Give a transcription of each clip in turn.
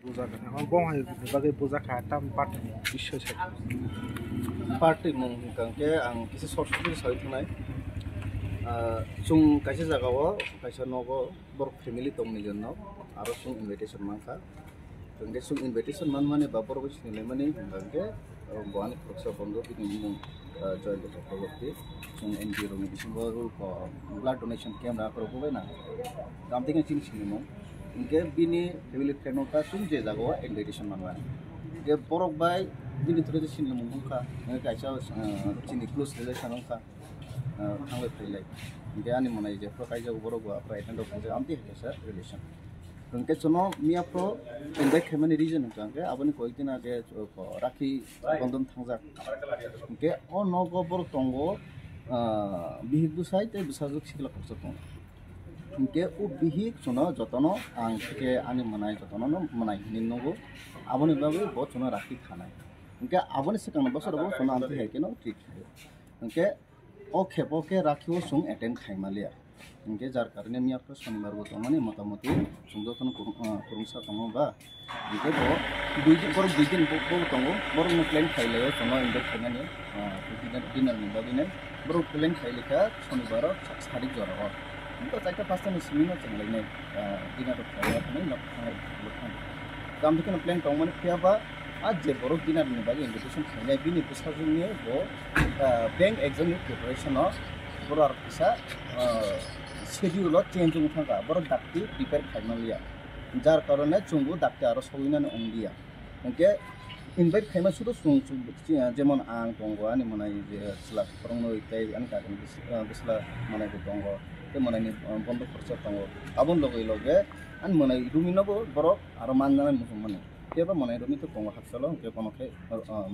buzakan ang bong hai bagai buzaka tam party bisho chai party mung kangke ang kisi short film sai thunai chung kaisa jagao kaisa nogo bor family tong million no aro chung invitation manka kangke chung invitation man mane babor ko sinile mane kangke goan proksa bondo bini mung join the property chung NGO ro bisingo ko blood donation camp ra ko ko na gamting chin sinimo इनके बिनी family friend का सुन जे जागो invitation मानवान ये borok bai bini थोड़े से सिन मुंग का काइसा चिनि close relation का थांबाय फैलाय इनके आनि मनाय जे प्रकाय जागो borok बा प्राइड एंड ऑफ जे आमति हेसा रिलेशन इनके चनो मिया प्रो इनवाइट खेमनि रीजन का आबनि कोइ दिन आगे राखी बंधन थांजा इनके ओ नगो borok tongo बिहिक बुसाय ते बुसाजुक सिकला खरसा दं इनके उ बिहिक सुनो जतनो आं के आनि मनाय जतनो न मनाय निनगो आबनि बाबे ब सुनो राखि खानाय इनके आबनि सिकां बसर बो सुनो आंति हेके न ठीक इनके ओ खेपो के राखिओ सुं अटेंड खाइमालिया इनके जार कारणे मिया प्र शनिबार गो तमाने मोटामोटी सुंदोतन कुरुंसा तंगो बा इनके बो दुइ दिन बो तंगो बर न प्लान खाइलायो सुनो इनके खानाने डिनर नि बागिने बर प्लान खाइलेका शनिबार सारि जरा इनका जायगा पास्ता में सिमिनो चंगलाइने दिनार खाया थानाय न काम दिखन प्लान दं माने फैयाबा आज जे बरक दिनार नि बागै इनविटेशन खाइनाय बिनि बुसाजुंनि बो बैंक एग्जाम नि प्रिपरेशन बर आर फिसा शेड्यूल चेंज जों थांगा बर डाक्टि प्रिपेयर खाइमालिया जार कारणे चुंगु डाक्टि आरो सविनाने अंदिया इनके इनवाइट खाइमा सुदो सुं जेमन आं दंगो आनि मनाय जे स्ला फोरोंनो इताय आनि कागन बिस्ला मनाय दंगो ते मनायनि बन्द खरसा दंगो आबन लगे लगे आन मनाय रुमिनबो बरक आरो मानजानाय मुसुम माने तेबा मनाय रुमि तो दंगो हातसालो के बनखे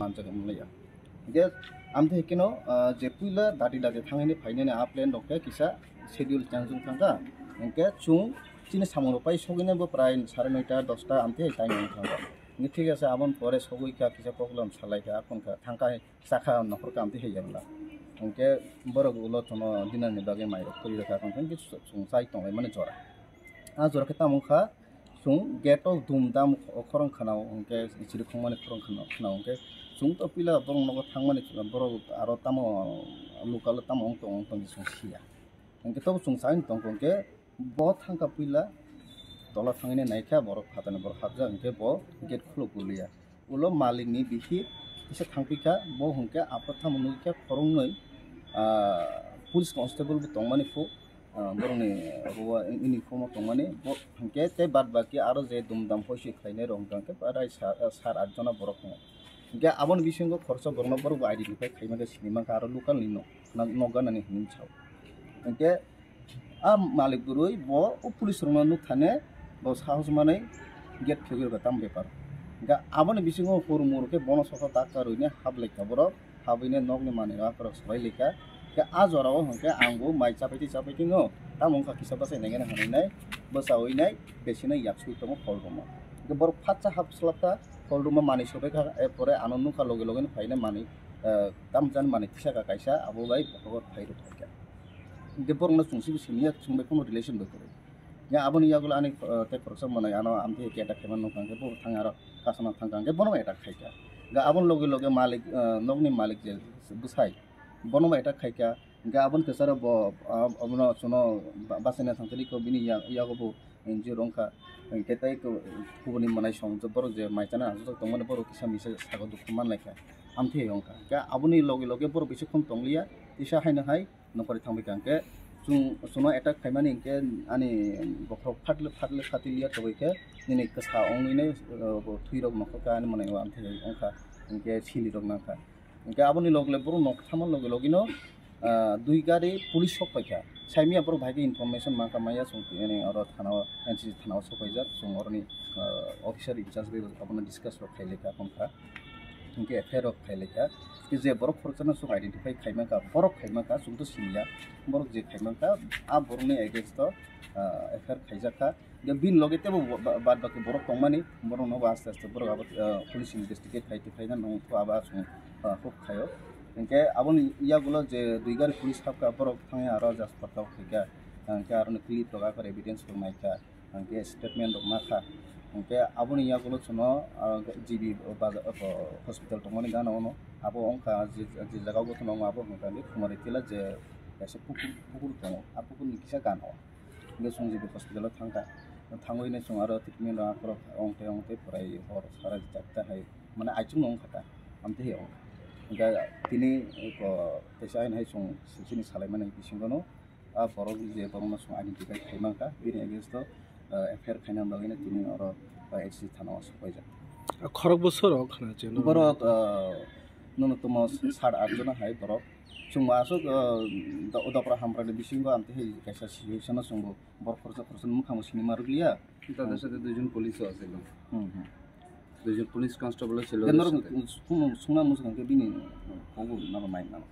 मानजाग मुलैया जे आमथे हेकेनो जे पुइला दादि लागे थांनायनि फाइनायनि आ प्लान दंखे किसा शेड्यूल चेंजजों थांगा इनके चुं चिनि सामरो पाइ सगिनबो प्राय 9:30 10टा आमथे टाइम थांगा नि ठीक আছে आबन परे सगुइका किसा प्रॉब्लम सालायका आखनका थांका साखा नखरका आमथे हेयाब्ला इनके बरक उलो तनो दिनारनि बागै माइरो करि रखा कंथन कि सुं साइ तंगाय माने जरा आ जरा के तामुखा सुं गेट अफ धुमधाम खरं खानाव इनके इचिरि खंमाने खरं खानाव इनके सुं तो पिला बरं नगो थांमाने बरक आरो तामो लोकाल तामो अंत सुं सिया इनके तो सुं साइन तंग इनके ब थांका पिला तला थांगिने नायखा बरक फाताने बरक हाबजा इनके ब गेट खुलो गुलिया उलो मालिकनि बिहि इसे थांपिका ब हुंके आपथा मनुके खरंनै पुलिस कांस्टेबल तंगमाने फो बरंनि रुवा इउनिफर्म तंगमाने ब हुंके ते बाद बाकी आरो जे दुमदाम होसि खाइने रंगांके प्राय 7-8 जना बरक दं इनके आबन बिसिंगो खरसा बरना बरक आइडेन्टिफाइ खाइमाके सिनेमा का आरो लोकालनि नगानानि हिन छाव इनके आ मालिक गुरुय ब पुलिस रंना नु थाने ब साहस माने गेट खेगिरगा ताम बेपार गा आबन बिसिंगो फरमुरके बन सखा दाकारुने हाबलेका बरक हाबैने नगनि माने आफर सबाइलेका के आ जराव हंके आंगो माइ चापाइति नो तामंका किसा बासाय नायगेन हानाय बसावैनाय बेसिनै याक्सुइ तम फलदम के बर फाचा हाबस्लाबता फलदम माने सबाइका एपरे आनन्दका लगे लगे फाइने माने ताम जान माने तिसाका काइसा आबोबाय भगत फाइरो थाका के बरना सुंसि बिसिनिया सुंबाय कोनो रिलेशन बकरे या आबनि यागुला आनि ते फरसा माने आनो आमथे केटा खेमान नखांके बर थांगा आरो कासना थांगांके बनम एटा खाइका गा आबन लगे लगे मालिक नगनि मालिक जे बुसाय बनम एटा खाइका गा आबन केसार ब अबनो सुनो बासेना थांतलि को बिनि यागबो एनजिओ रंखा केताय को गुबुनि मनाय सं बर जे माइचाना आजो तंगने बर किसा मिसे सागो दुख मानलायखा आमथे अंका गा आबनि लगे लगे बर बिसे खम तंगलिया तिसा हायनो हाय नखरि थांबिकांके सुनो एटा खाइमानि इनके आनि बखरक फाटले खातिलिया तबैके निनै कसा अंगैने थुइरक नखका आनि मनाय आमथे अंका इनके सिलि रंनाखा इनके आबनि लगे बर नखथामन लगे लगेनो दुइ गारि पुलिस सफायखा साइमिया बर भाइके इनफरमेशन माका माया संनि अर थानाव एनसीसी थानाव सफायजा संगरनि अफिसार इंचार्ज बे अपना डिस्कस खाइलेका खनखा इनके एफआईआर खाइलेका कि जे बरक खरचना सु आइडेंटिफाई खाइमाका बरक खाइमाका सुंतो सिनिया बरक जे खाइमाका आ बरकनि एगेंस्ट एफआईआर खाइजाका जे बिन लगे तेबो बाद बाकी बरक तंमानि बरक न आस्ते आस्ते बरक आबो पुलिस इनभेस्टिगेट खाइना न तो आबा सुं हुक खायो इनके आबन यागुलो जे दुइगारि पुलिस हाबका बरक थांगे आरो जास पटाव खाइका इनके आरो क्लिप लगा कर एविडेंस माइका इनके स्टेटमेंट माखा ओके आबोनी यागुलो सुनो जीबी बाजार हॉस्पिटल तंगनी गाना ono abo onka जे जगह गो तनो आबो होंकानि खुमारि तिला जे एसे पुकुर दङ आपुकुर नि किसा गानो बे सं जीबी हॉस्पिटल थांगा थांगोइने सं आरो ट्रिटमेन्ट आखर onte फराय हर सारा जाता है माने आइचुं नं खाता आमते हेव गा तिनि तेसा आइन है सं सिनि सालायमाने बिसिंगनो आ बरग जे बरना सं आइडेन्टिफाइ खाइमांका बिनि एगेन्स्ट एफआईआर खाइना लगैनो तिनि आरो एससी थानाव सबायजा खरग बोसोर खाना जे बरक न्यूनतम 7-8 जना हाय बरक जों मासो दपरा हामरानि बिसिंगो आमते हे कैसा सिचुएशन संगो बर खरसा मुखामो सिनि मारगलिया তাদের সাথে দুইজন পুলিশও আছিল দুইজন পুলিশ কনস্টেবল ছিল সুংনা মুসকাंके बिनि पगु नामा माइन नामा